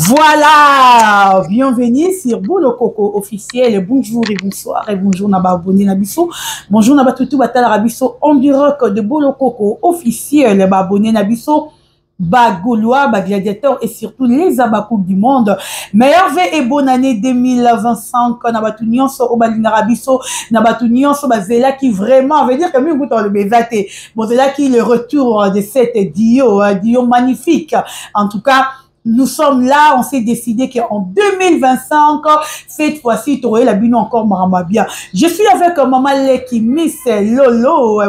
Voilà, bienvenue sur Bolo Coco officiel. Bonjour et bonsoir et bonjour Naba abonné Nabiso. Bonjour Naba Toutou Batala Rabiso en direct de Bolo Coco officiel. Ba abonné Nabiso, ba Gaulois, ba gladiateurs et surtout les abakou du monde. Meilleure et bonne année 2025. Naba Tounion so Obalina Rabiso, Naba Tounion so Bazela qui vraiment veut dire que mieux goûte le bézate. Bon c'est là qui le retour de cette Dio magnifique. En tout cas. Nous sommes là, on s'est décidé qu'en 2025, cette fois-ci, tu aurais la bino encore marama bien. Je suis avec maman Leki Miss Lolo,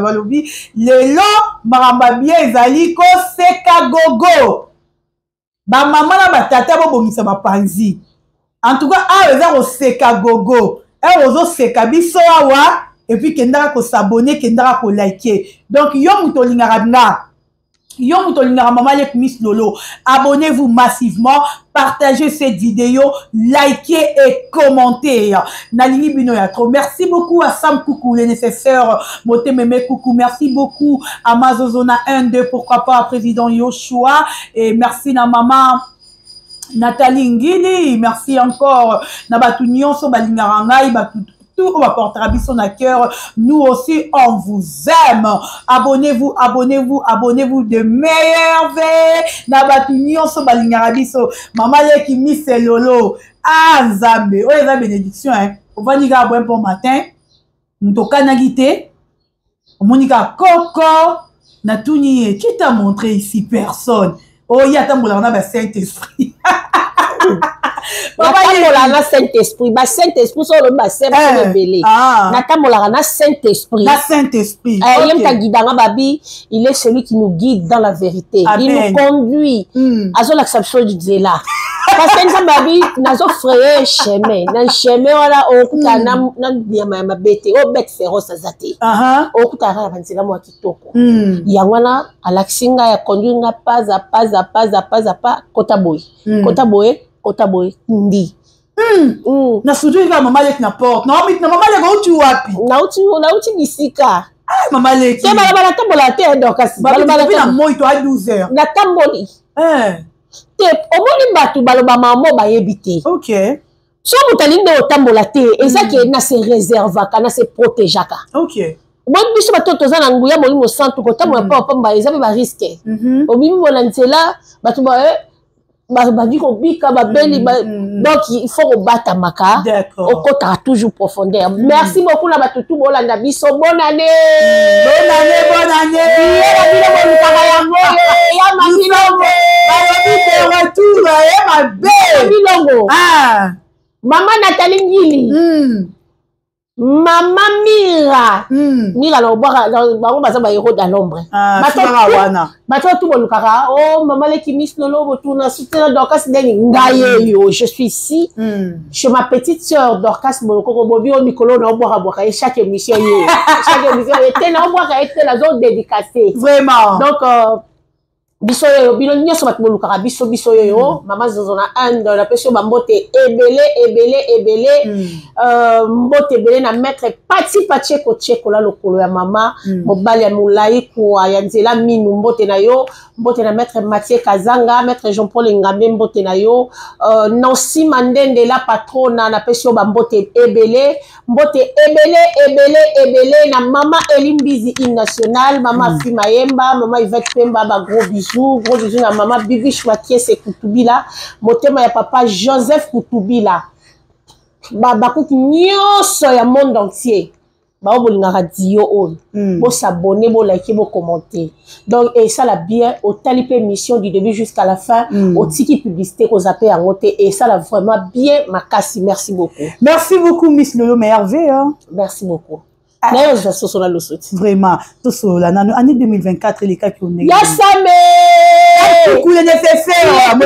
Lelo marama bien, Zaliko Seka Gogo. Ba maman la batata bo bomisa ba panzi. En tout cas, ah eza o Seka Gogo. Eh ozo Seka biso awa et puis kendara ko s'abonner, kendara ko liker. Donc yo mutolinga radna. Yo mutolinga maman Leki Miss Lolo. Abonnez-vous massivement, partagez cette vidéo, likez et commentez. Nalini Bino Yatro. Merci beaucoup à Sam Coucou, les nécessaires. Mote Meme Coucou. Merci beaucoup à Mazozona 1, 2, pourquoi pas à Président Yoshua. Et merci à maman Nathalie Ngili. Merci encore. Nabatunion so balingarangai batutu. On va porter à son cœur. Nous aussi, on vous aime. Abonnez-vous, abonnez-vous, abonnez-vous de meilleures veilles. Nabatunion so balingarabiso. Maman Leki Miss Lolo. Ah, Zambé. Oh, la bénédiction, hein. On va dire à bon matin. Nous toka nagité. Monica Coco. Natuni, qui t'a montré ici? Personne. Oh, il y a tant de Saint-Esprit. Natamolana Saint-Esprit, ba Saint-Esprit sur le bassin belé. Natamolana Saint-Esprit. La Saint-Esprit. Il est celui qui nous guide dans la vérité. Amen. Il nous conduit à son acception du Zéla. Parce que nous avons frayé chemin. Dans le chemin, voilà, on a un bête, on bête féroce à zate. On a un kitoko. Yangwana, à l'axinga, ya conduit pas à pas, kotaboy. Kotaboy, ndi. Na surtout il va maman Leki na porte. Non, mais maman Leki où tu wapi? Na uti bisika. Ah, maman Leki. Te balabala tambola te donc balabala na moi to à 12h. Na tamboli. Te omoni batu baloba mamo ba yebite. OK. So mutaline o tambola te, ezaki na se réservaka, na se protégeaka. OK. Bon biso bato tozana nguya molimo santu ko tambola pa pamba ezabe ba risque. Obimi mona ntela batu ba donc il faut rebattre maka. D'accord. Au côté toujours profondeur. Merci beaucoup la batutu bolanda biso. Bonne année. Bonne année, bonne année. Ma belle. Ah. Maman Nathalie Ngili. Maman Mira. Mira la boire dans bazaba héros dans l'ombre. Tout bon kara. Oh maman Leki Miss Lolo retourne soutenir Dorcas Deni ngaye yo. Je suis ici. Chez ma petite sœur Dorcas Boloko Bobi au Mikolo na boire à boire chaque émission yo. Chaque émission était na boire était la zone dédicacée. Vraiment. Donc biso yo bino nyoso bat bolukara biso yo mama zozona and la pesio bambote ebele mbote ebele na maître pati ko cheko la lokolo ya mama mobali ya mulai ko ya nzela minu mbote na yo mbote na maître Mathieu Kazanga maître Jean-Paul Ngambe mbote na yo Nancy Mandende la patrona na pesio bambote ebele mbote ebele na mama Elimbizi national mama Fimayemba mama Yvette Pemba ba gros bisous na maman Bibi Chouakiese Koutubila motema ya papa Joseph Koutubila bakuki nyonso ya monde entier ba obolinga radio on bo s'abonner bo liker bo commenter donc et ça la bien au talipe émission du début jusqu'à la fin au tiki publicité qu'on zappé à monter et ça la vraiment bien makasi. Merci beaucoup Miss Lolo Merveille hein. Merci beaucoup. Vraiment, tout cela. L'année 2024, les cas qui ont négocié. Yassame! Coucou les nécessaires.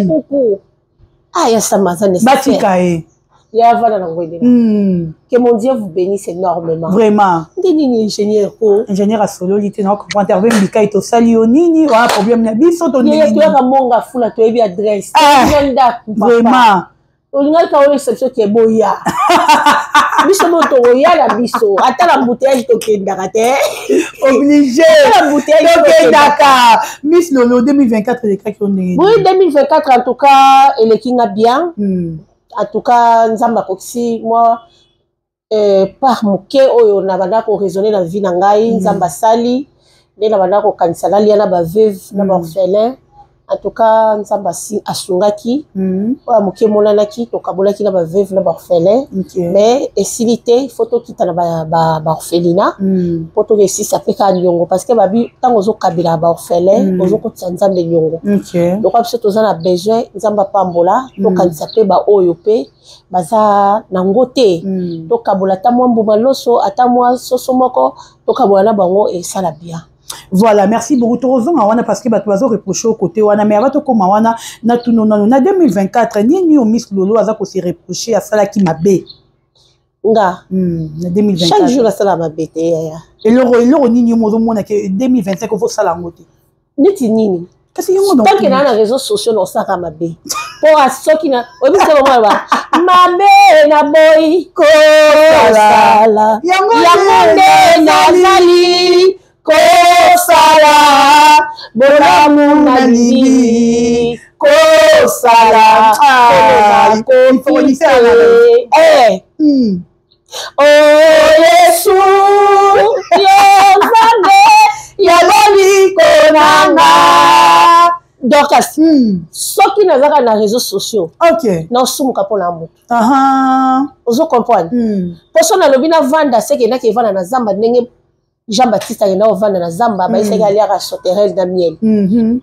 Coucou. Ah, Yassama, ça nécessaire. Batikae. Que mon Dieu vous bénisse énormément. Vraiment. Ingénieur. Ingénieur à solo, il était dans le interview, il était au salionini, ou un problème, il y a bien son ton il y a un monga fou, tu as adresse. Vraiment. On a une exception qui est boya. biso moto ya la biso ata la bouteille tokendaka te obligé la bouteille tokendaka Miss Lolo 2024 elekaki ondenge oui 2024 en tout cas elekinga bien en tout cas nzamba koksi moi par moke oyo na banda ko raisonner la vie na ngai nzamba sali nde na banda ko kanisa lalia na ba veuve na ba orphelin en tout cas nzamba asungaki oya moke monanaki tokabolaki na ba veuve na ba orphelin mais esilité il faut to kita na ba orphelinat pour to réussir ça fait ka nyongo parce que babi tango zo kabila ba orphelin ozo ko tsanzambe nyongo donc après to za na besoin nzamba pambola to kanisa pe ba oyo pe baza nangote to kabola ta mwa mbuma loso ata mwa soso moko to kabola na bango et ça la bien. Voilà, merci beaucoup. Torozon awana parce que batu bazo reprocher au côté wana mais abato koma wana na tuno na 2024 ni o Miss Lolo aza ko se reprocher à sala ki mabe. Nga na 2024. Chaque jour la sala mabe te ya. Et le nini mozo mona que 2025 faut sala ngote. Niti nini? Kasi yongo donc. Tant que na réseaux sociaux no sala mabe. Pour à ceux qui na obi se moment ba mabe na boy ko sala. Yango na zali ko sala bolamu na libi ko sala ko finise oh Yesu yo zande ya loli ko nanga Dorcas soki nazaka na réseaux sociaux OK na osumuka pona moto ozo comprendre poso na lobi na vanda seke na ke vanda na zamba ndenge Jean-Baptiste agenda ovanda na zamba ba isaka alia ka sauterelle na miel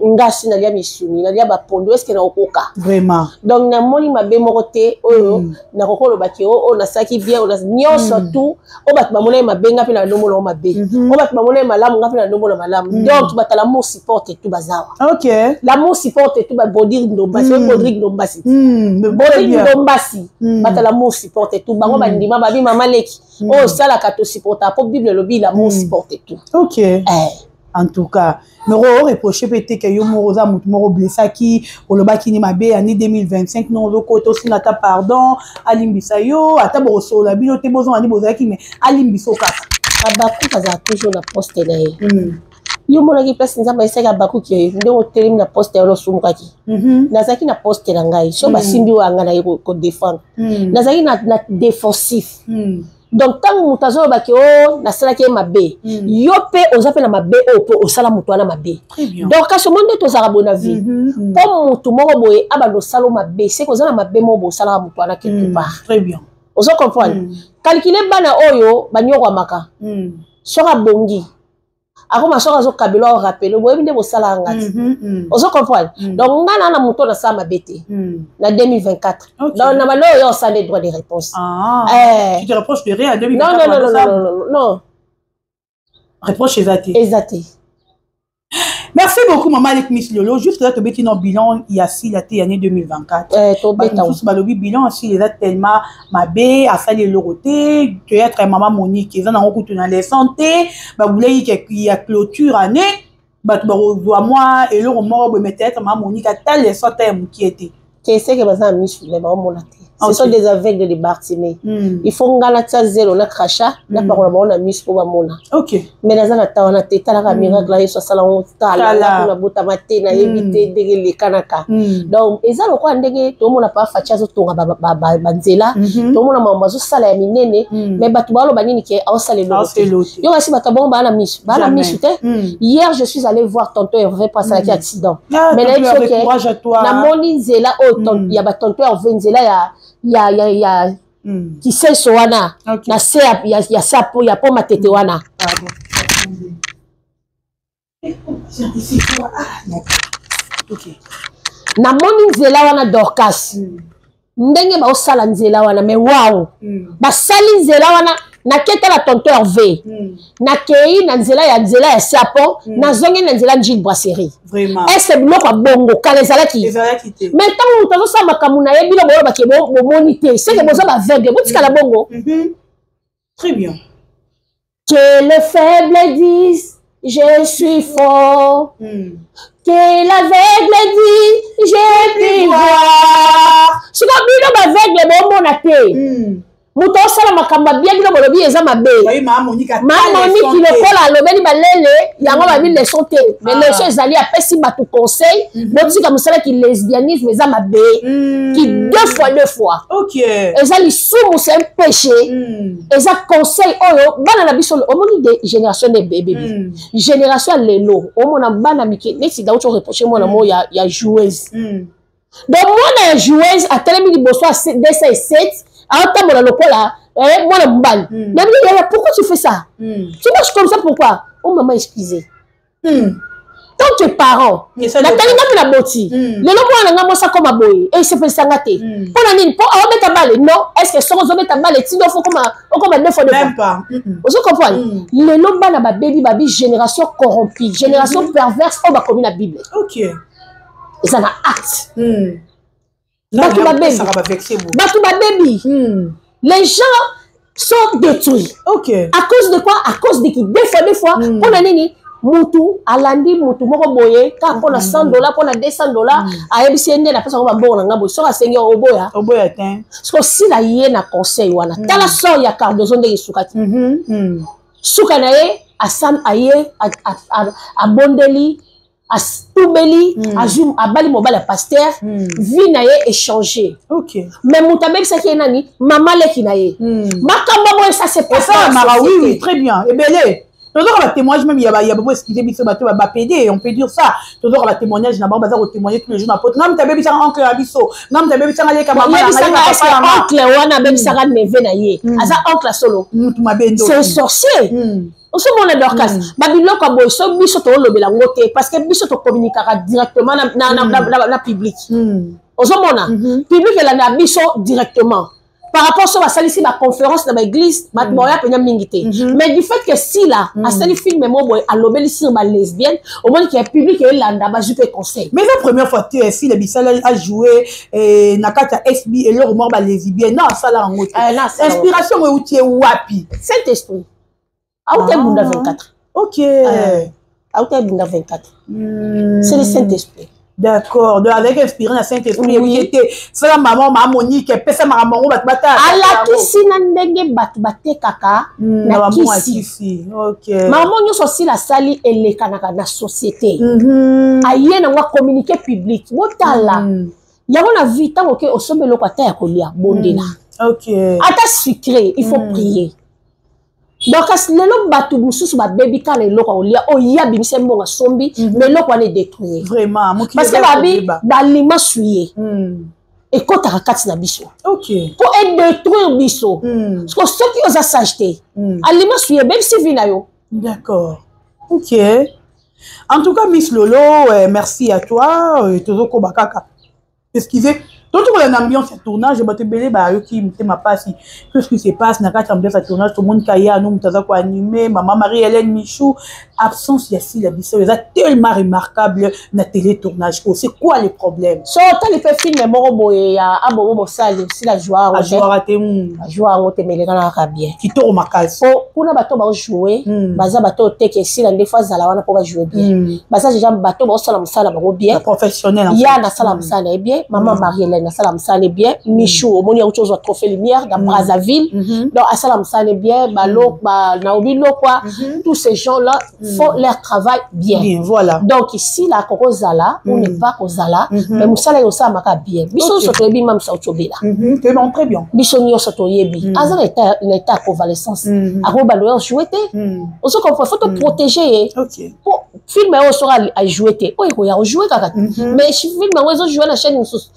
ngasi na lia misuni na lia ba pondo est-ce que na okoka vraiment donc na moni mabe moko te oyo na kokolo ba ke o na saki bien on a nyonso tout o bat ba mona mabe ngapi na ndombo na mabe o bat ba mona malamu ngapi na ndombo na malamu donc batala mo support tout bazawa OK l'amour support tout ba bodir ndombasi Rodrigue ndombasi bodir ndombasi batala mo support tout bango ba ndima ba bi mama leki oh sala ka to supporta pour bible lobi l'amour et tout. OK. En tout cas, me reprocher peut-être que yo moroza mutu moro blessa qui oloba ki ni mabe année 2025 non loko to sina ta pardon alimbisa yo ata bo sola bino te bozon ani bozaki mais alimbiso kaka. Abaku kaza toujours na poste na ye. Yo mona ki place nzamba isaka abaku ki nde hotel na poste yo sumukaki. Nazaki na poste na ngai so basimbi wanga na yo ko défendre. Nazaki na défensif. Donc tant mutazo baki o na sala ke mabe yo pe ozape na mabe o po osala mutu na mabe donc ka monde to zara bona vie pour mutu moko boye abando salo mabe c'est que ozana mabe mo bo sala mutu na quelque part très bien ozo comprendre calculer bana oyo banyoko maka soka bongi akoma soka zo kabelo o rappel boye binde bo sala ngati ozo comprendre donc ngana na mutu na sama bete na 2024 donc na malo yo ça les droits de réponse tu te reproches de rien à 2024 non reproche exacté. Merci beaucoup maman avec Miss Lolo juste là tu beti non bilan il y a si la année 2024 to beta balobi bilan si les a tellement mabe a fait les loroté tu es très maman Monique ils en ont coûté dans les santé ba voulait qu'il y a clôture année ba tu ba moi et le mort be mettre maman Monique a tel les sortes qui était c'est ce que bazan Miss le ba mon ce sont des aveugles de Bartimée. Il faut ngana tsa zéro na crachat na parola bona Miss po ba mona. OK. Mais nazana ta wana teta la miracle la so sala on tala na buta mate na éviter de les kanaka. Donc ezalo kwa ndenge to mona pa facha zo tonga ba nzela to mona mama zo sala ya minene mais batu balo banini ke au sala lo. Yo kasi batabon ba na Miss te. Hier je suis allé voir tonton Hervé passer un accident. Mais là il faut que na moni nzela o ton ya ba tonton Hervé nzela ya qui sait soana na se ya sapo ya po matete wana na moni nzela wana Dorcas ndenge ba osala nzela wana mais wow basali nzela wana na keta la tonton Hervé na kei na nzela ya sapo na zonge na nzela Gilles Brasserie vraiment est-ce biloko bongo kala ezalaki mais tant que tozo makambu na ye bilo bo ba ke bo monité c'est que boza ba aveugle botika la bongo très bien que le faible dise je suis fort que l'aveugle dit j'ai pu voir ce que bilo ba aveugle bo mona te Muto sala makamba bien bilo bolobi eza mabe. Oui, maman Monique a Monique le kola lobeli balele yango ba bi leçon te. Mais leçon ezali apesi ba tout conseil. Boti comme ça qui lesbianisme eza mabe. Qui deux fois. OK. Ezali sumu c'est un péché. Eza conseil oyo bana na biso omoni de génération de bébé. Génération lelo omona bana miki neti da auto reprocher moi na mo ya joueuse. Donc moi na joueuse a tellement liboso à 207 à lokola moi la mbali. Mais pourquoi tu fais ça? Tu marches comme ça pourquoi? Oh maman excusez. Quand tu es parent, la tellement la boti. Le nom moi ça comme aboy et c'est fait sangaté. Pour la nini pour avoir ta balle non, est-ce que sans mettre ta balle tu dois faut comme 9 fois de même pas. Vous comprenez? Le nom bana ba baby génération corrompue, génération perverse on va comme la Bible. OK. Et ça va acte. Batou baby. Les gens sont détruits. OK. À cause de quoi? À cause de qui? Des fois, pour la nini, mutu, alandi, mutu, moko boye, quand on a $100, on a $200, à EBCN, la personne va bon, on a beau, sur un seigneur au boya. Au boya, parce que si la yéna conseil, wana, tala so ya cardozon de sukati. Sukanaye, à Sam aye, à Bondeli, à Toubeli, à Zoom, à Bali Mobile, à Pasteur, vie n'a échangé. OK. Mais Moutabek, ça qui est nani, maman le qui n'a eu. Makamba, ça c'est pas ça. Oui, très bien. Et bien, toujours le témoignage, même il y a beaucoup excusez moi bateau va péder, on peut dire ça. Toujours le témoignage, n'a pas besoin de témoigner tous les jours. Non, mais ta bébé, ça oncle Abisso. Non, mais ta bébé, ça allait comme maman. Oncle, wana bébé, ça va neve na ye. Asa oncle solo. C'est un sorcier. On se montre d'orcas. Babylone comme boy, so biso to lobe la ngote parce que biso to communiquera directement na public. On se montre public la biso directement. Par rapport à ça, ici la conférence dans l'église, matmoya penya mingité. Mais du fait que si là, à ce film moi boy à lobeli sur ma lesbienne, au moins qu'il y a public et là d'abord je peux conseil. Mais la première fois que si le Bissal a joué nakata SB et le mort ba lesbienne, non ça là en ngote. Inspiration ou tu es wapi? Saint-Esprit. Aouté Bunda 24. OK. Aouté Bunda 24. C'est le Saint-Esprit. D'accord. Avec inspirant la Saint-Esprit. Oui. C'est la maman Monique. Pesa maman bata. Ala kisi na ndenge bate kaka. Na kisi. OK. Maman nous aussi la sali et kanaka na société. Aye na wa communiquer public. Wotala. Yako na vie tant que au sommet lo kwata ya kolia bondela. OK. Ata secret, il faut prier. Donc, as le batu mususu ba baby quand le loko olia o ya bimise mbonga sombi mais loko ane détruire vraiment parce que babi balima suye et quand ta rakati na biso OK pour détruire biso parce que ceux qui osent s'acheter alima suye même si vina yo d'accord OK en tout cas Miss Lolo merci à toi toujours kobakaka excusez tout l'ambiance de tournage, je vais te belé qui m'a pas si qu'est-ce qui se passe dans quatre ambiance de tournage tout le monde kaya nous mutaza ko animé maman Marie-Hélène Michou absence ici la biso est tellement remarquable na télé tournage c'est quoi le problème so tant les film moko boye ya abobo bosali si la joie a raté a joie ngote meleka na ka bien qui to makasi kuna bato ba jouer baza bato teke si la des fois zala wana po ba jouer bien baza déjà bato ba sala musala ba bien professionnel ya na sala musala bien maman Marie-Hélène na salam sane bien Michou au moni autre chose va trophée lumière dans Brazzaville donc à salam sane bien balo ba naobi lo quoi tous ces gens là font leur travail bien voilà donc ici la koko zala on n'est pas au zala mais musala yo sa maka bien biso soto bi mam sa otobela c'est bon très bien biso nyo soto yebi azana état convalescence ako balo jouer té on se comprend faut te protéger OK pour film on sera à jouer té o ya jouer kaka mais film on jouer na chaîne mususu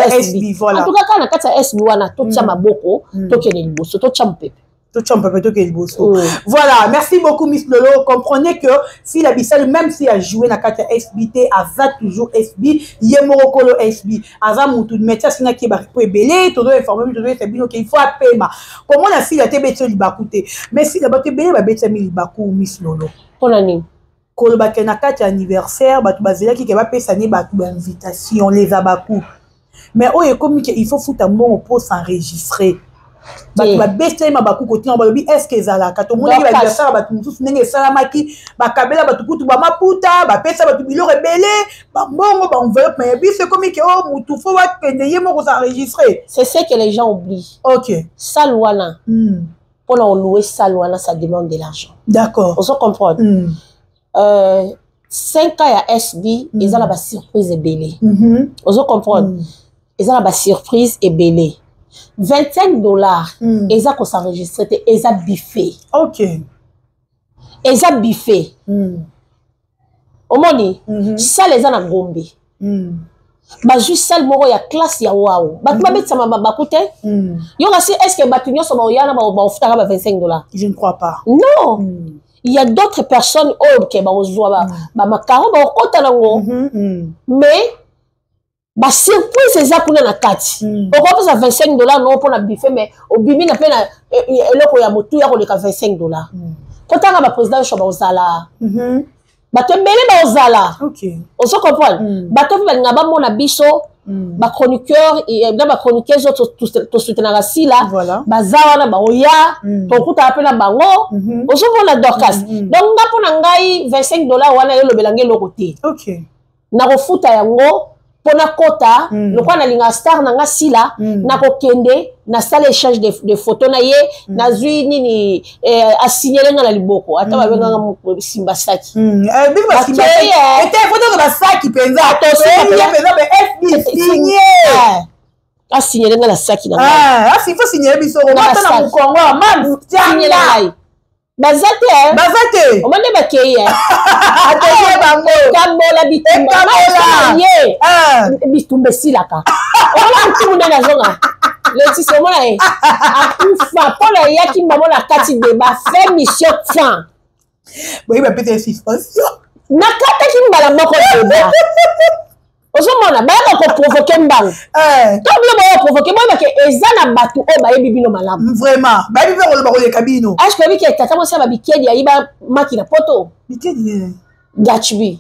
SB, voilà. En tout cas, quand on a SB, on a tout ça, maboko, tout qui est le boss, tout champe. Voilà, merci beaucoup Miss Lolo. Comprenez que si la Bissal, même si elle a joué dans la carte SBT, Aza toujours SB, Yemorokolo SB, Aza Moutou, métier, c'est qui va belé, tout le informé, tout le SB, donc il faut appeler. Comment la fille a été bête libakouté, mais si la bête belé va bête libakou Miss Lolo. Pour l'année. Quand le bac na carte anniversaire, bah tu vas dire qu'il va payer sa né, bah tu vas invitation, les abakou. Mais oh, il faut foutre un bon pour s'enregistrer. ba beste ma baku côté on ba bi est-ce que zala ka to mona ba ya sala ba mususu ndenge salamaki ba kabela ba tukutu ba maputa ba pesa ba tubilo rebelle ba bongo ba enveloppe mais bi c'est comme que oh mutu fo wa kende yemo ko s'enregistrer. C'est ce que les gens oublient. OK. Salwana. Pour en louer Salwana, ça demande de l'argent. D'accord. On se comprend. 5 ans à SB, ils ont la surprise et belé. On se comprend. Ils ont la surprise et belé. $25, ils ont s'enregistrer, ils ont biffé. OK. Ils ont biffé. Au moni, ça les a na Gombe. Bah juste ça le moro ya classe ya waouh. Bah tu vas mettre ça ma coûte. Yo là est-ce que batunyo so ba yana ba ofutaka ba $25? Je ne crois pas. Non. Il y a d'autres personnes qui ba ozwa ba makaro ba okota nango. Mais ba surprise eza kuna na kati. Pourquoi ça $25 non pour na buffet mais au bimi na pe na eloko ya motu ya ko leka $25. Kotanga ba président so ba ozala. Bato mbele ba ozala. OK. On se comprend. Bato ba ngaba mona biso ba chroniqueur et ba chroniqueurs to soutenir la sila. Bazawa na ba oya to kuta apena bango. On se voit la Dorcas. Donc ngapo na ngai $25 wana yo lobelange lokote. OK. Na refuta yango pona kota lokwa na linga star na nga sila na kokende na salle échange de photos na ye na zui nini a signaler na liboko ata ba benga simba saki biba simba était photo de la saki penza attention penza be FB signé a signaler na saki na ah si faut signaler biso on va na mu Congo man signaler Bazate. On m'a dit bakeye. Attention bango. Kambola bitumba. Kambola. Bitumba silaka. On a bitumba na zonga. Le tisoma na akufa pona yaki mama na kati débat fait mission fin. Bon, il va péter suspension. Na kata kimbala moko débat. Ozomona ba ko provoquer mbang. Comme le ba provoquer moi que ezana batu o ba yebibino malamu. Vraiment. Ba yebibino ba ko le kabino. Ah je crois que tata mo sa ba bikedi ayiba makina poto. Bikedi. Gachibi.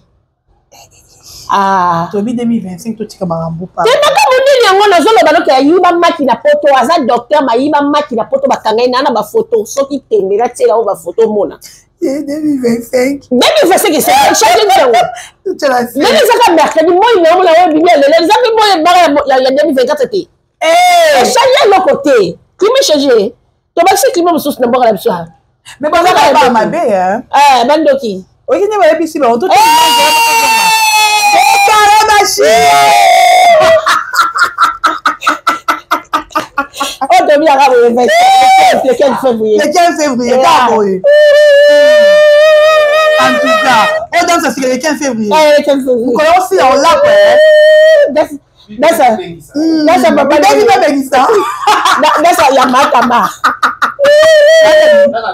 Ah, to bi 2025 to tika marambo pa. Te baka munini yango na zolo ba loka ayiba makina poto aza docteur ma ayiba makina poto bakangai na ba photo soki tembera tsela o ba photo mona. 2025. 2025 c'est chaque jour. Mais ça comme mercredi moi il me la bien les amis moi il y a 2024 c'était. Changer le côté. Qui me changer? To ba si climat sous na mbaka la biso. Mais ba ba ma be hein. Bandoki. Oyi ne ba bisi ba on to. Oh, de bien le 15 février. Le 15 février, en tout cas, on danse sur le 15 février. Le 15 février. Vous connaissez, on l'a fait. That's papa. That's ya Matama.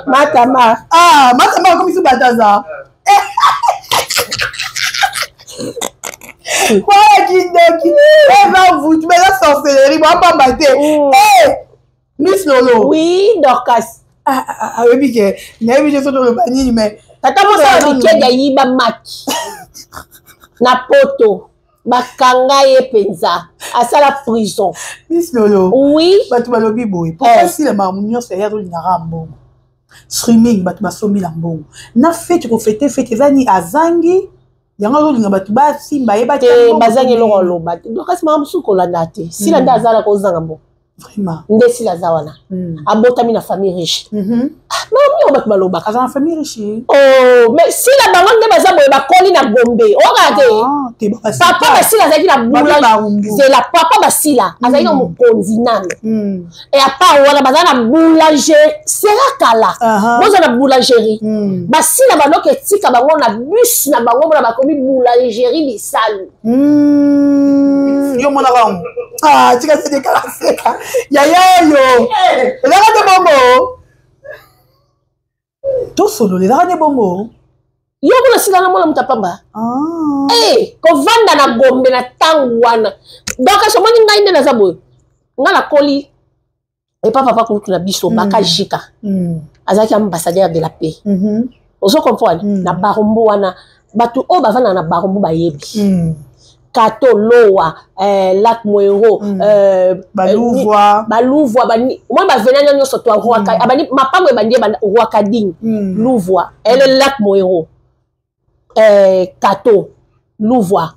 Matama. Ah, Matama comme ici Bataza. Voilà qui va vous tu mets la sorcellerie, moi pas battre. Miss Lolo. Oui, Dorcas. Oui, que n'avez pas sur le panier mais tata mo sa bikedi ya yiba maki. Na poto. Bakanga ye penza. À la prison. Miss Lolo. Oui. Batu balobi boy. Pourquoi si la marmounion c'est rien de rambo. Streaming batu basomi lambo. Na fête ko fêter zani azangi. Yango linga batu ba simba yeba te bazangi lo loba. Donc kasi mamsu ko landa te. Si landa azala ko zanga mbo. Vraiment. Ndesi la zawana. Abotami na famille riche. Non, on va loba. Azana famille riche. Oh, mais si la maman de baza boy ba koli na Gombe. Regardez. Papa basila zaki na boulangerie. C'est la papa basila. Azaki na mokonzi nane. Et à part wala bazana boulangerie, sera kala. Boza na boulangerie. Basila ba loke tika bango na bus na bango na bakomi boulangerie bisalu. Yo mona rang. Ah, tika c'est décalé. Ya yo. Là de bongo. To solo les rane bongo. Yo kuna sila na mona mutapamba. Ko vanda na Gombe na tangu wana. Donc so moni ngai na zabo. Ngala koli. Et papa kuna biso baka jika. Azaki ambassadeur de la paix. On se comprend na barombo wana batu o bavana na barombo bayebi. Kato Loa, Lac Moero, Balouvois, moi ba venir nous surtout roi abani ma pas me bandie roi Kading, Louvois, elle est Lac Moero, Kato, Louvois.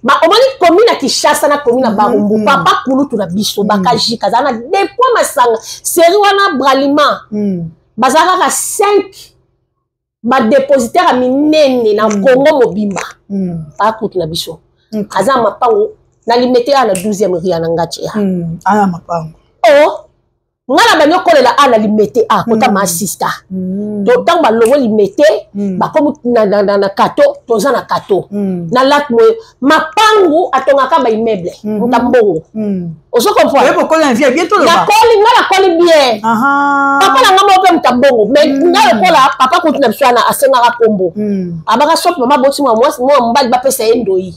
Ma omani commune qui chasse na commune na Barumbu, papa kulu tu na biso bakaji kazana des points masanga, seri wana bralima, bazaka ka 5 ba dépositaire a minene na Congo mobimba, pa kutu na biso. Aza mapango na limité à la 12e ria na ngati ya ana mapango ngala banyo kolela ana limité a kota ma sister to tang ba lowo limité ba komu na kato toza na kato na lac mo mapango atonga ka ba immeuble mutambongo oso comprendre yebo kola vie bientôt la koli bien papa na ngamo pe mutambongo mais ngala kola papa kutuna biswana asenga ka pombo abaka sop mama boti mo mbali ba pesa endoi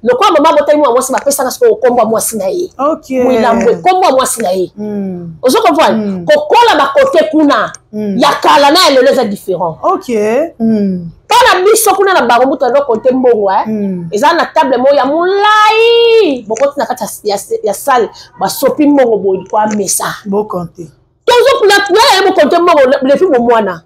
le quoi mama boti mo mwasi ba pesa na so kombo mwasi na ye OK mwilambwe kombo mwasi na ye oso comprendre kokola ba côté kuna ya kala na elelo za différent OK Pana biso kuna na bango mutu ndo konte mbongo eza na table mo ya mulai bokoti na kati ya salle ba sopi mbongo boyi kwa mesa bo konte tozo kuna na mo konte mbongo le fi mo mwana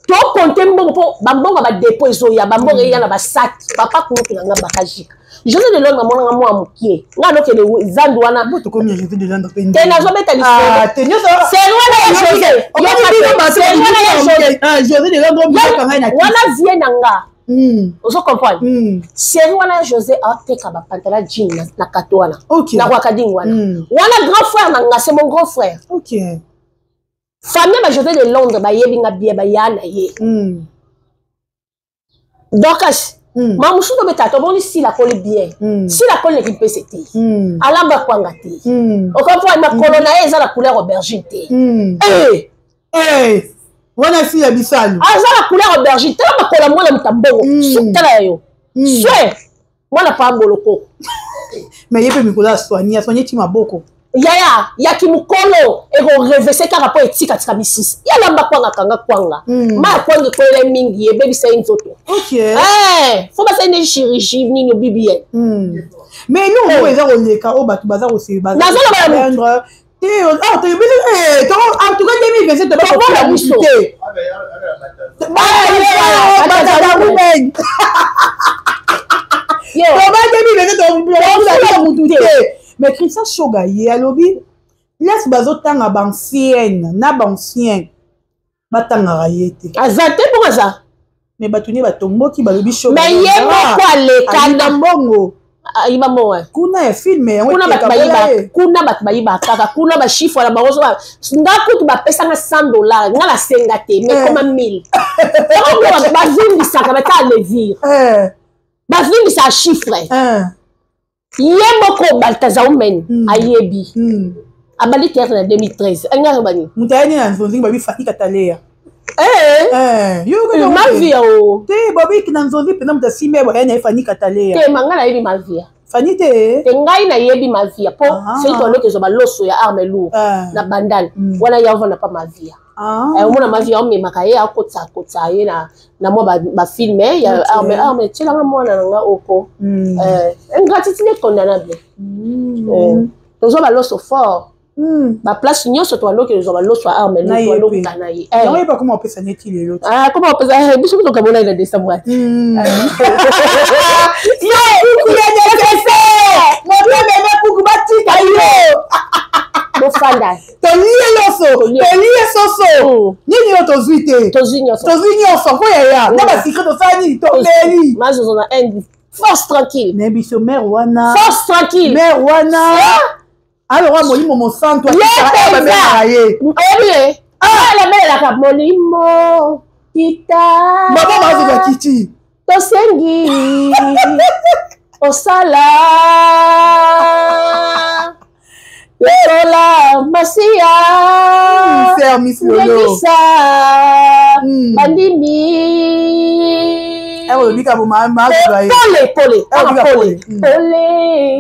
to konte mbongo po ba mbongo ba dépôt ezo ya ba mbongo ya na ba sac papa kutu na ngamba kajika José de Londres mona nga mo amukie nga no ke le zandu wana boto ko mi José de Londres pe tena zo beta lisolo c'est wana ya José José de Londres mi ka ngai na wana vie nanga ozo comprendre c'est wana José a teka ba pantalon jean na kato wana na kwa kading wana grand frère nanga c'est mon grand frère OK famille ba José de Londres ba yebi nga bia ba yana ye donc Maman, je ne sais pas si la colle est bien. Si la colle est bien, c'est alamba kwanga te. Au contraire, ma colonna est la couleur aubergine. Wana si ya bisalo. Ah, ça la couleur aubergine. Tela ma colla moi la mtambo. Tela yo. Soit moi la pas boloko. Mais yé peut me coller soigner ti maboko. Ya kimukolo ego revese ka rapport etika tika bisis ya lamba kwanga ma kwanga ko ele mingi ye baby say nzoto OK faut ba say ne chirurgie ni no bibien mais nous on est dans le cas au batu bazar aussi bazar na zala ba te en tout cas 2027 ba ko la musité mais Christian Shoga ye alobi laisse bazotanga bancienne na bancien batanga rayete azate pour ça mais batuni batomboki balobi Shoga mais yemo kwa le kanda mbongo iba moa kuna ya filme kuna bat bayiba kaka kuna ba chiffre la baroso ndaku tu ba pesa na $100 ngala senga te mais comme 1000 ba zindi saka ba ta levir ba zindi sa chiffre yemoko Balthazar men ayebi abali terre na 2013 engara bani mutayani na nzonzi babi faki katalea yo ma vie o te babi na nzonzi pena muta simbe ba yana fani katalea te mangala yebi ma vie fani te ngai na yebi ma vie po c'est toi que zo ba loso ya arme lourd na bandal wala ya vona pa ma vie mona ma vie on me makaye akotsa ye na mo ba filmer ya arme tshela mona nga oko ingratitude condamnable tozo ba loso fort ba place nyonso to aloke tozo ba loso arme lourd to aloke na ye pas comment on peut s'aneti lelo comment on peut ça biso to kabona ina décembre Fanda. Tolie soso. Nini yo tozuite. Tozi nyonso ko ya. Na ba secret to sani to beli. Mazo zona end. Force tranquille. Ne biso mère wana. Force tranquille. Mère wana. Alors molimo mo santo ata ba mère aye. Oye. La mère la ka molimo. Kita. Baba mazo ba kiti. To sengi. Osala. Lola Masia Miss Lolo Bandimi bika mama pole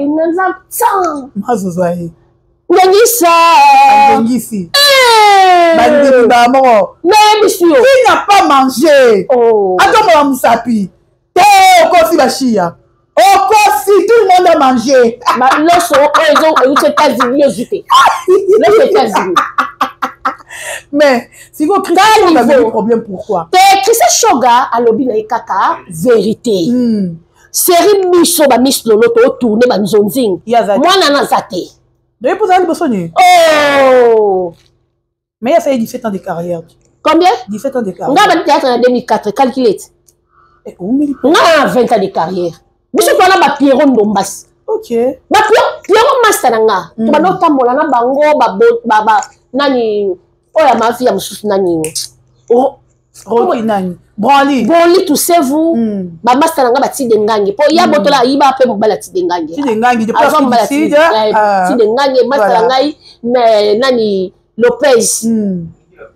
nanzam mazozwaye ngengisi bandimi ba mo bisio il n'a pas mangé attends moi musapi te ko si bashia Au Kossi, tout le monde a mangé. Lorsque ils ont États-Unis, ils ont États-Unis. Mais si vous Christian Shoga a un problème, pourquoi? Christian Shoga a lobby na kaka vérité. Série miso ba miss lolo to tourner ba nzonzing. Moi na nazate. D'ailleurs pour ça il besoin. Oh. Mais il a fait 17 ans de carrière. Combien? 17 ans de carrière. On a théâtre en 2004, calculez. On a 20 ans de carrière. Mais je parle de Pierrot Ndombas. Ok. Pierrot Masteranga. Tu vas noter mon lana bango baba nani. Oh la mafia moussous nani. Rocky nani. Branly. Tu sais vous. Ba Masteranga ba ti dengange. Po ya botola iba pe mobala ti dengange. Ti dengange de place ici. Ti dengange Masteranga mais nani Lopez.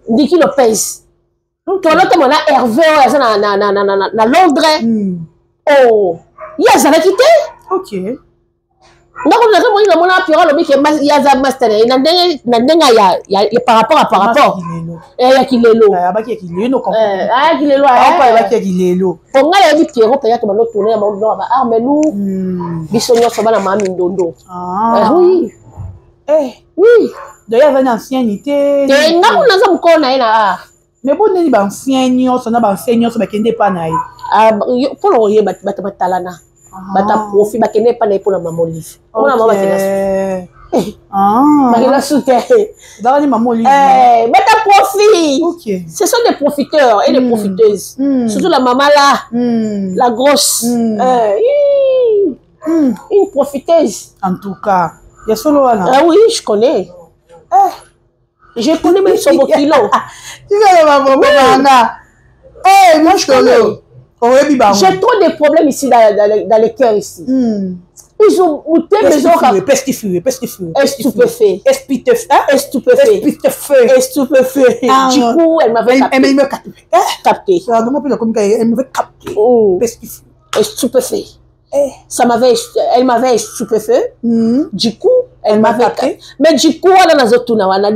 Niki Lopez. Tu vas noter mon lana Hervé na Londres. Oh. Il y a ça quitté. Ok. Donc on a vraiment mon apéro le mec il y a ça master il y par rapport il y a qui lelo ba qui lelo comme ah qui lelo ba qui lelo on a dit Pierrot peut-être on va tourner mon nom ba ah mais nous bisonyo so ba na mami ndondo ah oui oui d'ailleurs un ancienneté et na on a ça mko na ina mais bon ni ba ancien nyonso na ba ancien nyonso ba kende pa na ah pour le batalana bata profit ba kende pa na pour la maman Olive on a maman ah la soutien dans les maman Olive bata profit ok ce sont des profiteurs et des profiteuses surtout la maman là la grosse une profiteuse en tout cas il y a solo là ah oui je connais je connais même son kilo tu veux la maman moi je connais. J'ai trop de problèmes ici dans les cœurs ici. Ils ont goûté mes oreilles. Pestiféré. Estupéfait. Estupéfait. Du coup, elle m'avait capté. Elle m'avait capté. Estupéfait. Elle m'avait estupéfait. Du coup, elle m'avait capté. Mais du coup, elle a zotou na wana.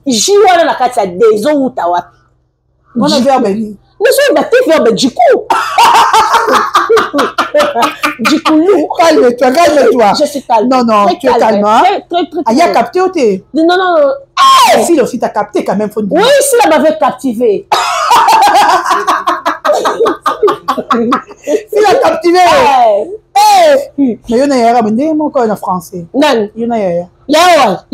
J'y wana na kati ya dezo utawa. On a vu Abeli. Nous sommes battus vers du coup. Du coup, calme-toi. Je suis calme. Non, tu es calme. Il y a capté ou t'es? Non. Si aussi t'as capté quand même, faut dire. Oui, si elle m'avait captivé. Si elle a captivé. Mais il y en a un français. Non. Il y en a un. Il y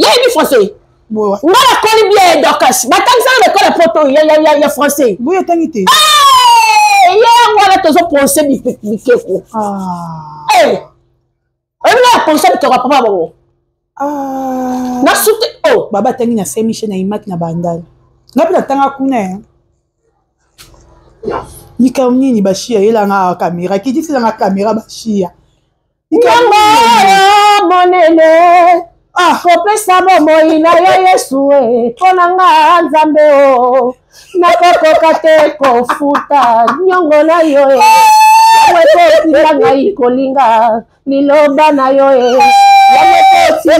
a un français. Moi, je connais bien Dorcas. Mais tant que ça, on connaît pas trop. Il y a français. Oui, il y a tangité. On a toujours pensé Mikeko. On a pensé que tu n'auras pas bon. Na soute. Oh, Baba tangi na Saint-Michel na Imak na Bandal. Na pila tanga kuna. Ni kamni ni bashia ila nga kamera. Ki disi nga kamera bashia. Ni kamera monene. Kopesa bomoina ya Yesu konanga nzambe o nakokoka te kofuta nyongo na yo weko ngai kolinga liloba na yo weko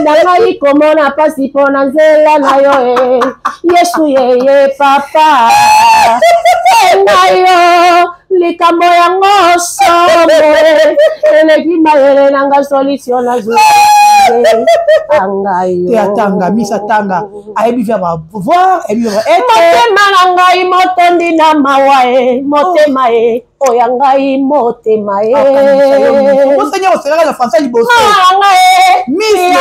ngai komona pasi pona nzela na yo Yesu ye papa nayo likambo yango somo eleki mayele nanga solution na zo Tanga, misa tanga. Ayebi via va voir, ebi va être. Motema ngai motondi na mawae, motema oyangai motema Mon Seigneur, c'est la français liboso. Miss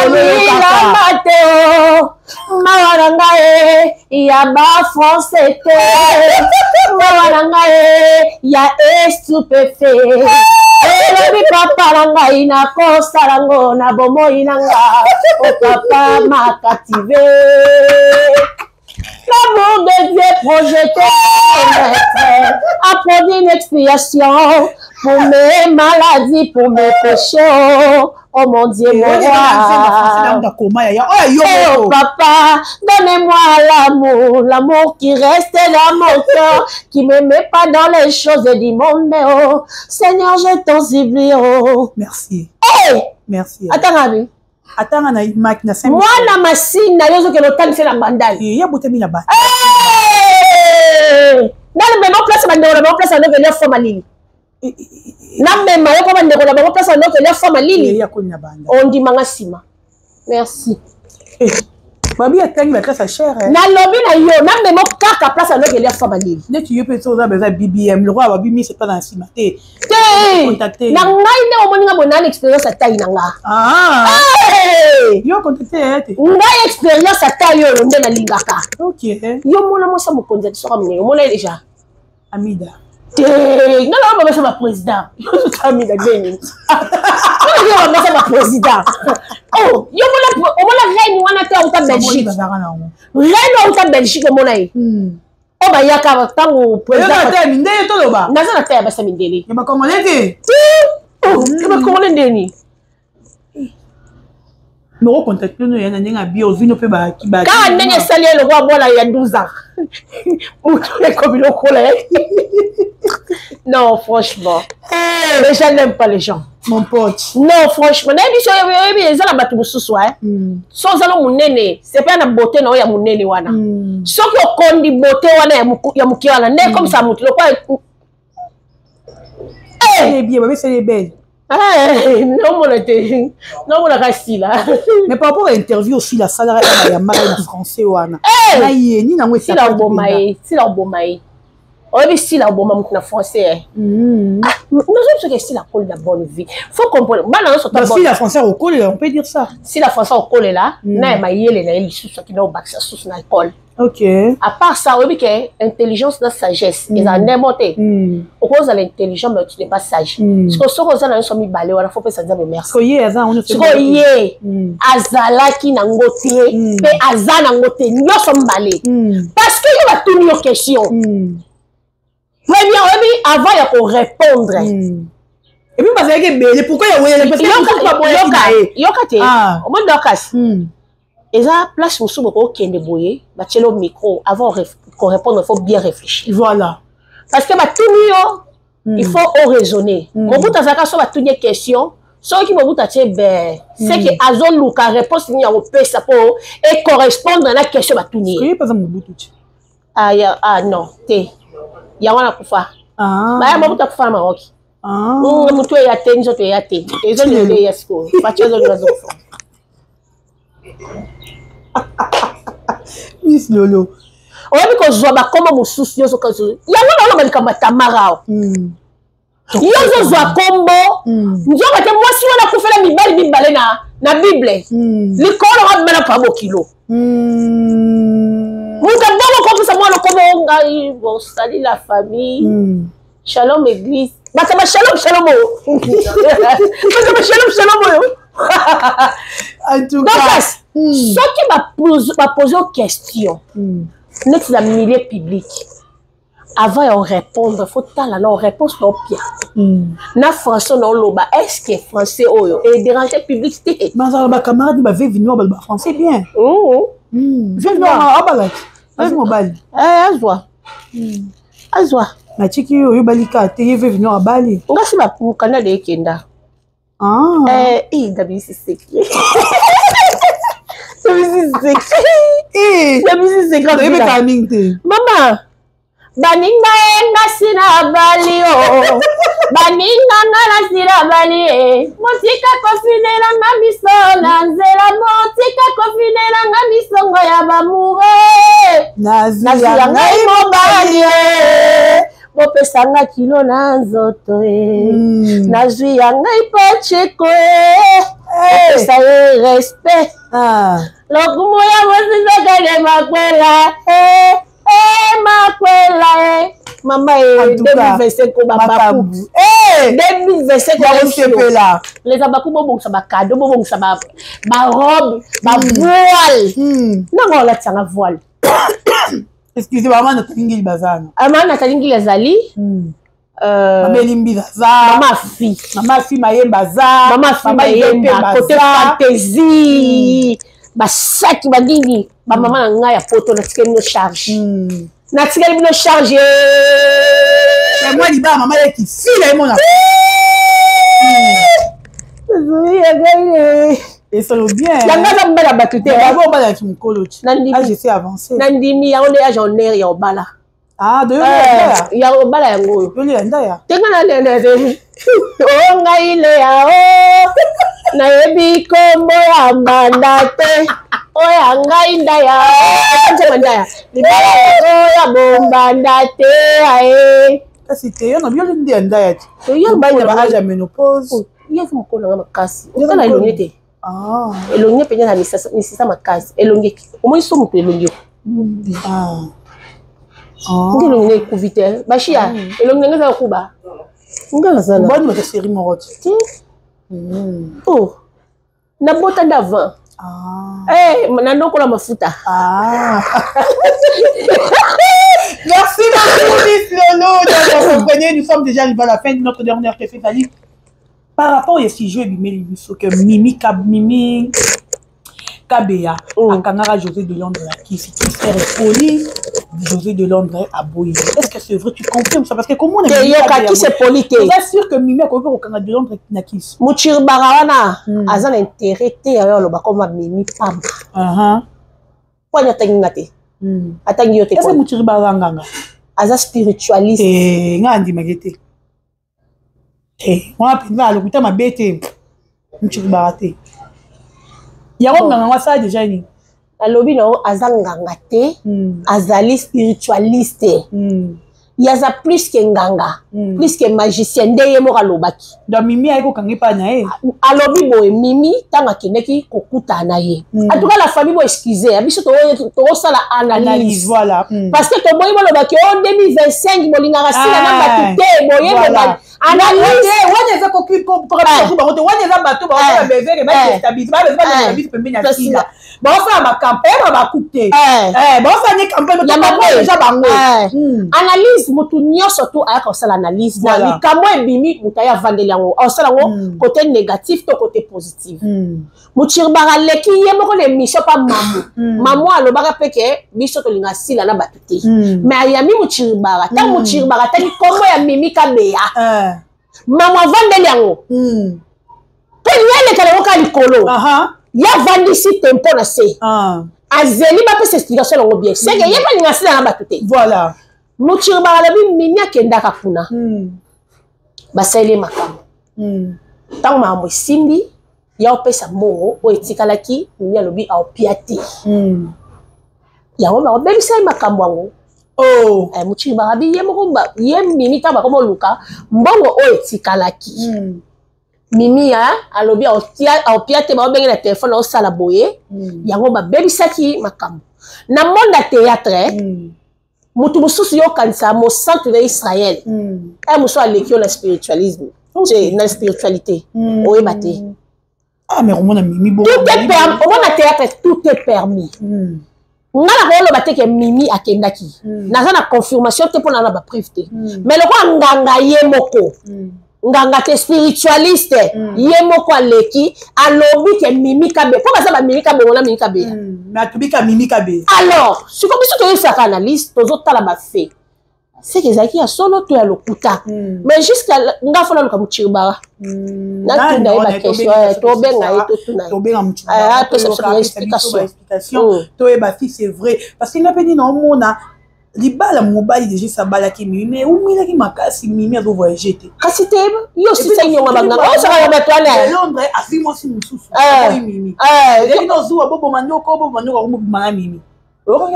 Mateo, mawarangae, ya ba français te. Mawarangae, ya estupéfait. Ebi papa rangai na kosarango na bomoi nanga o papa m'a captivé. L'amour de Dieu projeté a produit une expiation pour mes maladies, pour mes péchés. Oh mon Dieu, mon roi. Oh papa, donnez-moi l'amour, l'amour qui reste dans mon cœur, qui ne me met pas dans les choses du monde. Oh Seigneur, je t'en supplie. Oh. Merci. Hey! Merci. Attends, Abi. Attends, on a une máquine. Moi, la machine, il y a que le temps de faire la bandale. Il y a beaucoup de là-bas. Dans le même place, on va venir faire ma ligne. Na même yo comme ndeko na bango place on donc la femme lili. Ya kona banda. On dit manga sima. Merci. Babi atangi ba place cher. Na lobi na yo na même kaka place on donc la femme lili. Ne tu peux ça on a BBM le roi babi mi c'est pas dans sima té. Contacter. Na ngai ne omoni nga bonana expérience atai na nga. Ah. Yo contacter. Ngai expérience atai yo nde na lingaka. OK. Yo mona mo sa mo konza soka mne yo mona déjà. Amida. Non, non, c'est ma président. Je suis Amida Deni. Non, c'est ma président. Oh, yo mona reine wana ta uta Belgique. Reine uta Belgique mona yi. Oh ba yaka tango président. Yo ta mindele to loba. Naza na ta ba sa mindele. Ya ba congolais. Oh, ya ba congolais ndeni. Me recontacter no yana ndenga bio vino pe ba ki ba. Ka ndenge sali le roi bola ya 12 ans. Mutu comme le cola. Non, franchement. Les gens n'aiment pas les gens. Mon pote. Non, franchement. Les gens n'aiment pas les sans allons mon nene. C'est pas une beauté, non, il y a mon nene. Ce qui dit beauté, il y a mon kiana. N'est comme ça, mon elle est bien, c'est les belles. Non, mon été. Non, mon racine là. Mais par rapport à l'interview aussi, la salle il y a marre de français. Ni na si la bomaï. Si la bomaï. Oui, si la bombe est français. Nous sommes que si la colle de bonne vie. Faut comprendre. Si la français au col, on peut dire ça. Si la français au col est là, n'a pas yé les sous qui n'ont pas sous l'alcool. Ok. À part ça, oui, que intelligence, la sagesse, ils en aiment monter. Au cause de l'intelligence, mais tu n'es pas sage. Parce que ce qu'on a, nous sommes balés, il faut pas se dire merci. Ce qu'on y est, azala qui n'a ngoté, mais azala n'a ngoté, nous sommes balés. Parce qu'il y a toutes nos questions. Premièrement, avant il y a pour répondre. Et puis parce que pourquoi il y a parce que yokate au moins dokas. Et ça place musu boko kende boye, ba tchelo micro avant qu'on réponde, il faut bien réfléchir. Voilà. Parce que ba tout il faut raisonner. Mon bout azaka so ba tout des questions, so qui mon bout a ben c'est que azon luka réponse ni au pe ça pour et correspondre à la question ba tout ni. Oui, pas ça mon bout. Ah non, té. Ya wana kufa. Ba mabuta kufa Maroc. Mutu ya te nzo te ya te. Ezo le ya sko. Pacha zo ngazo fo. Miss Lolo. Oyebi ko zwa ba kombo mususu yoso kazo. Ya wana wana balika matamara. Yozo zwa kombo. Nzo ba te mwasi wana kufela mibale na Bible. Likolo wa bana pa bo kilo. Muka domo comme ça moi le comment on bon salut la famille. Shalom église. Bah ça va shalom. Shalom. En tout cas, ce qui m'a posé une question. Next la milieu public. Avant on répondre, faut tala non réponse non bien. Na français non loba. Est-ce que français oyo et déranger publicité. Mais ça ba camarade ba veut venir ba français bien. Viens voir abalak. Vas-y mon bal. Azwa. Na chiki yo balika te ye veut venir à Bali. Ngasi ba pour Canada et Kenda. Dabi c'est secret. Dabi c'est secret. Maman. Baninga ngasina Bali oh. Baninga ngasina Bali. Motika kofinela ngamiso nanzela motika kofinela ngamiso ngoya bamure. Nazia ngai mobali mopesanga kilo na nzoto nazia ngai pacheko pesa respect lokumu ya mosizaka de makwela makwela mama 2025 ko babaku 2025 ko là les abaku bo sa ba cadeau bo sa ba robe ba voile nango la tsanga voile. Excusez-moi, maman Natalingi Bazana. Maman Natalingi Lazali. Maman Limbi Zaza. Maman Fi Maye Baza. Maman Fi Maye côté fantaisie. Ba saki ba dingi. Ba maman nga ya poto na tikeli no charge. Na tikeli no charge. Et moi liba maman ya ki file mon na. Et ça le bien. La ngala mbala batute. D'abord bala ki mukolo. Ah, je sais avancer. Nandimi ya on est à journée ya obala. Ah, de ya obala yango. Yoli ndaya. Tenga na lele. O ngai le ya o. Na yebi kombo ya mbandate. O ya ngai ndaya. Kanje ndaya. Libala ya bombandate ae. Kasi te yo na yoli ndaya. Yo ba ya âge à ménopause. Yes mukona nga makasi. Okala elongete. Ah. Elonge penya na misisa makasi. Elonge. Omo iso mutu elonge. Ah. Ngi elonge kuvite. Bashia. Elonge ngeza kuba. Ngala sana. Bonne votre série morote. Oh. Na bota d'avant. Eh, nanoko la mafuta. Merci beaucoup, Miss Lolo. Vous comprenez, nous sommes déjà arrivés à la fin de notre dernière question. Par rapport à ce jeu, que Mimi Kabea, à Kanara José de Londres, qui est poli, José de Londres à Boye. Est-ce que c'est vrai? Tu confirmes ça? Parce que comment on est qui c'est polité? Je suis sûr que Mimi a compris au Kanara de Londres n'a qui. Mouchir Barawana, Azan intérêt, alors le bakoma Mimi Pam. Quoi n'y a pas de Atangi yote. Est-ce que Mouchir Baranganga? Azan spiritualiste. Eh, ngandi magete. Eh, moi, puis le coup ma bête. Mouchir Barate. Yaro nganga ça déjà ni. Alobi no azanganga te, azali spiritualiste. Yaza plus que nganga, plus que magicien ndeye mo kalobaki. Donc Mimi ayiko kangi pa na e. Alobi boy Mimi tanga kineki kokuta na ye. En tout cas la famille bo excuser, biso to sala analyse voilà. Parce que to boy bo lobaki en 2025 bolinga rasina na batute boye bo analyse wana za koki ko bato wana za bato ba ba bevere ba stabilité ba stabilité pembeni na sila. Ba fa ma campagne ba couper. Ba fa ni campagne ba déjà bango. Analyse mutu nyonso to aya kosala analyse na likambo ebimi mutu aya vandeli yango osala yango côté négatif to côté positif muchirbara leki ye moko le mission pa mamu alobaka peke biso tolinga sila na bato te mais ayami muchirbara ta muchirbara tani kombo ya Mimi Kabea mamu avandeli yango pe yele kala woka likolo ya vandisi tempo na se azeli ba pe explication yango bien c'est que ye pa linga sila na bato te voilà. Muchir barabi Mimi akendaka kuna basaile makambo tango makambo simbi ya opesa mbongo o etikalaki Mimi alobi aopiate yango babebisa makambo yango muchir barabi ye moko ye Mimi taba komo luka mbongo o etikalaki Mimi ya alobi aopiate babenge na telefone osala boye yango babebisaki makambo na monde théâtre mutu mususu yo kanisa mo centre d'Israël musu aleki na spiritualisme na spiritualité oyebate mais on a Mimi bon tout est permis on a théâtre tout est permis ngala ko lo bateke Mimi akendaki naza na confirmation te pona na ba preuve te mais loko nganga ye moko nganga te spiritualiste ye moko aleki alobi ke Mimi Kabea ko baza ba Mimi Kabea na Mimi Kabea mais tubika Mimi Kabea alors si comme biso to yesa analyse tozo tala ba fait c'est que zaki ya solo to ya lokuta mais jusqu'à ngafona luka muchirbara na tunda ba question to benga eto tuna to benga muchirbara to explication to e ba fi c'est vrai parce qu'il n'a pas dit non mona libala mobali déjà sa bala ki Mimi mais umila ki makasi Mimi azo voyager te kasi te yo si senyo mabanga o sala ba toile Londres afimo si mususu Mimi et no zuwa bobo mandoko ko mama Mimi o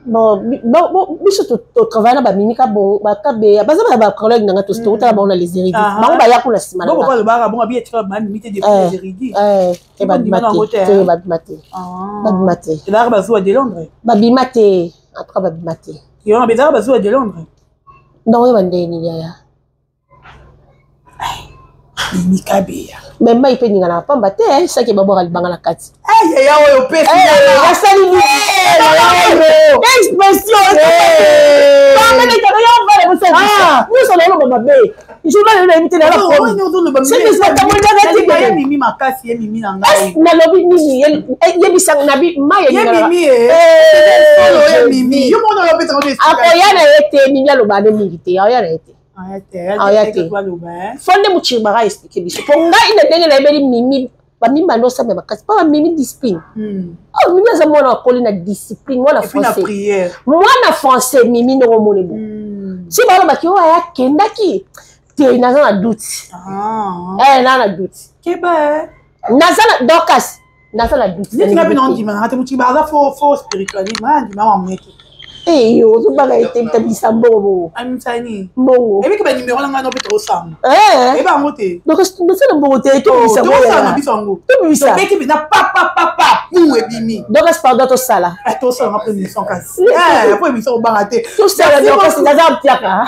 bon biso to travailler na ba Mimi Kabea baza ba collègue nanga to sto tala ba on les hérédits bango ba ya kuna sima na bon ba ba bon bien être ba Mimi te de les hérédits et ba bimate et là ba zuwa de Londres ba bimate après ba bimate yo na bezara ba zuwa de Londres non we bandeni ya Mimi Kabea mais mai pe ninga na pamba te ça ke babo libanga na kati ya oyo pe ya sali ni expression pas mais que ya on va le faire nous sommes là baba je vais le inviter là c'est que ça comment il a Mimi makasi ye Mimi nanga na lobi nini ye bisang na bi mai ye Mimi ye Mimi yo mo na lo peta ko akoya na ete Mimi lo ba de milité akoya na ete fonde muchirbara expliquer biso ponga ine ndenge na ebeli Mimi bamimba ndo sambe makasi pa bamimi discipline oh mimi aza mwana akoli na discipline mwana français mwana français mimi ndongo mone bo si balobaki oyo ayakendaki te naza na doute naza na doute naza na Dorcas naza na doute ndinga pe nondima ate muti baza fo spiritualisme ndima mamweke yo ozobanga ete bitabisa mbongo amisani mbongo ebi ke ba numéro langa no pe to sam eba ngote donc ndosala mbongo te to bisa mbongo to sama biso ngo to bisa beki bina pa pou ebimi donc pardon to sala to sala ma première kasi po ebiso banga te to sala donc naza mpiaka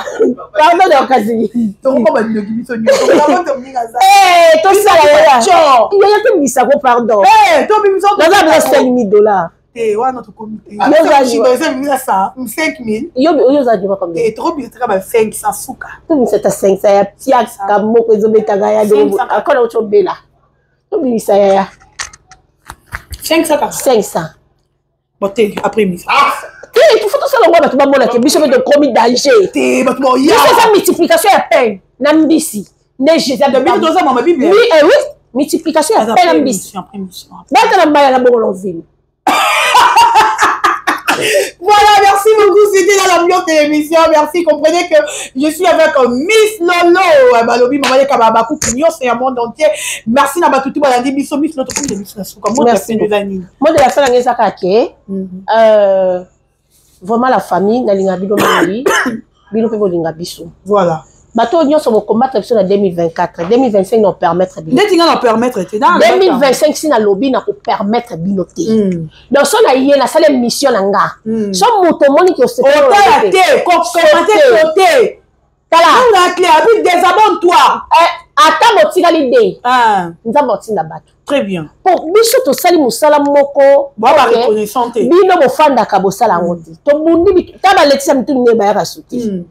pardon de okasi to ko ba ndeki biso nyo to sala ya yo te bisa ko pardon to biso naza na $5,000 wana to comité ça 5,000 yo za diva comme et trop bien très 500 suka to bisa ta 500 ya piaka moko ezobetanga ya do akona ochobela to bisa ya 500 boté après misa tu faut tout ça longo batu bamona ke biso de commis danger te batu ba ya ça multiplication ya pain na mbisi ne jésus de bible dans ma bible oui oui multiplication ya pain na mbisi bata na mbaya na bongo ville. Voilà, merci beaucoup. C'était dans l'ambiance de l'émission. Merci. Comprenez que je suis avec Miss Lolo. Balobi, maman de Kababakou, Pignon, c'est un monde entier. Merci, Nabatoutou, Balandi, Miss Lolo, Miss Nasuka. Moi, de la fin de l'année. Moi, de la fin de l'année, vraiment la famille, Nalinga Bilo Mali, Bilo Pebo Linga Bissou. Voilà. Bateau Union sur vos combats en 2024. 2025 nous permettre de. 2025 si na lobby na permettre de noter. Donc son aïe na salle mission nanga. Son motomoni qui se fait. Commenter. Tala. On a clé avec désabonne-toi. Attends mon tika l'idée. Nous avons tina bateau. Très bien. Pour biso to sali musala moko. Ba reconnaissante. Bino mo fanda ka bosala ngoti. To bundi ta ba letisa mtu ne ba ya kasuti.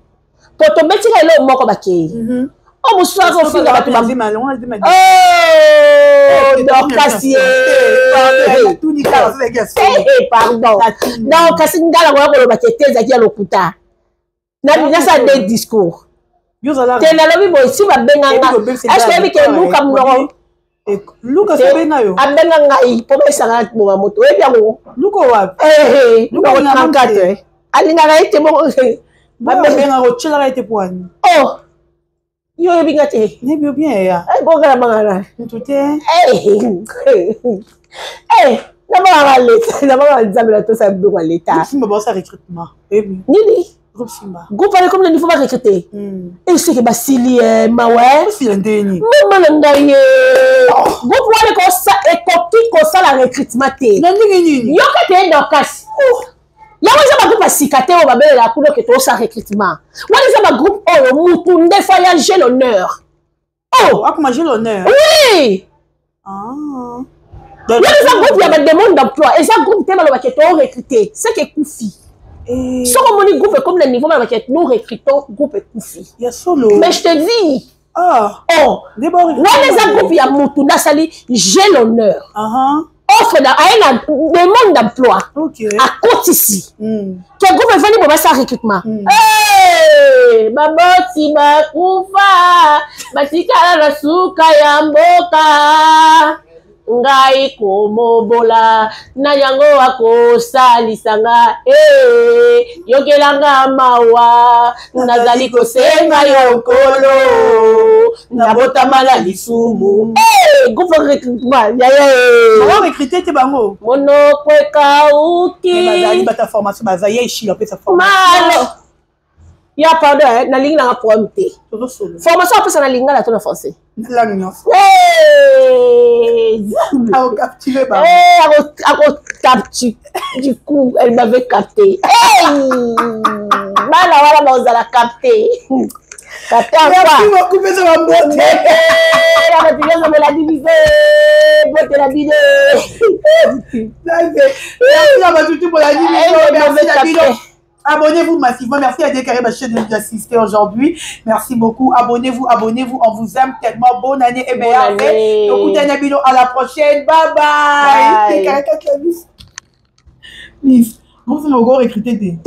Poto beti ka ilo moko bakei. O muswa ko finga batu bambi malon, on a dit mais donc kasi tout ni ka c'est gars. Pardon. Donc kasi ngala ko ko bakete za kia lokuta. Na sa des discours. Yo zala. Te na lobi boy si ba benga nga. Est-ce que bike luka mnoro? Luka se benga yo. Abenga ngai po ba sanga mo moto. E bia ngo. Luka wa. Luka na nkate. Alinga ga ite mo. Benga ro chela ite poani. Oh. Yo ebinga te. Ne bio bien ya. Go gara mangala. Tout na mangala leta, na mangala nzamela to sa biko leta. Simba ba sa recrutement. Nini? Groupe Simba. Groupe ale comme le niveau ba recruter. Et c'est que basili mawe. Si ndeni. Mama ndaye. Groupe wale ko sa ekoti ko sa la recrutement te. Nini? Yo ka te Dorcas. Il y a un groupe à Sikate au Babel la couleur que tu as recrutement. Il y a un groupe au Moutounde j'ai l'honneur. Oh, comment j'ai l'honneur? Oui. Il y a un groupe, il y a des demandes d'emploi. Et ça groupe, tu as recruté. C'est que Koufi. Si on a un groupe comme le niveau, nous recrutons groupe Koufi. Il y a solo. Mais je te dis. Oh. D'abord, il y a un groupe, il y a Moutounde j'ai l'honneur. Offre à une demande d'emploi à côté ici. Quel groupe est venu pour faire recrutement? Hey, baboti bakufa, batikala la suka ya mboka. Ngai komobola na yango akosalisanga yokelanga mawa nazali kosenga yokolo nabotama na lisumu groupe recrutement on recruter te bango monoko ekauki bazali bata formation bazali ishilo pesa formation malo ya pardon na lingi na programme te formation pesa na linga la to na français la nyonso captivé bah capture du coup elle m'avait capté voilà on a capté merci beaucoup mais ça va monter la divisée botte la bide merci à Batoutou pour la division merci la bide. Abonnez-vous massivement. Merci à Décaré Bachir de nous assister aujourd'hui. Merci beaucoup. Abonnez-vous. On vous aime tellement. Bonne année et meilleure année. Écoutez Nabilo, à la prochaine. Bye bye. Décaré Miss. Bon, c'est mon gros recruté.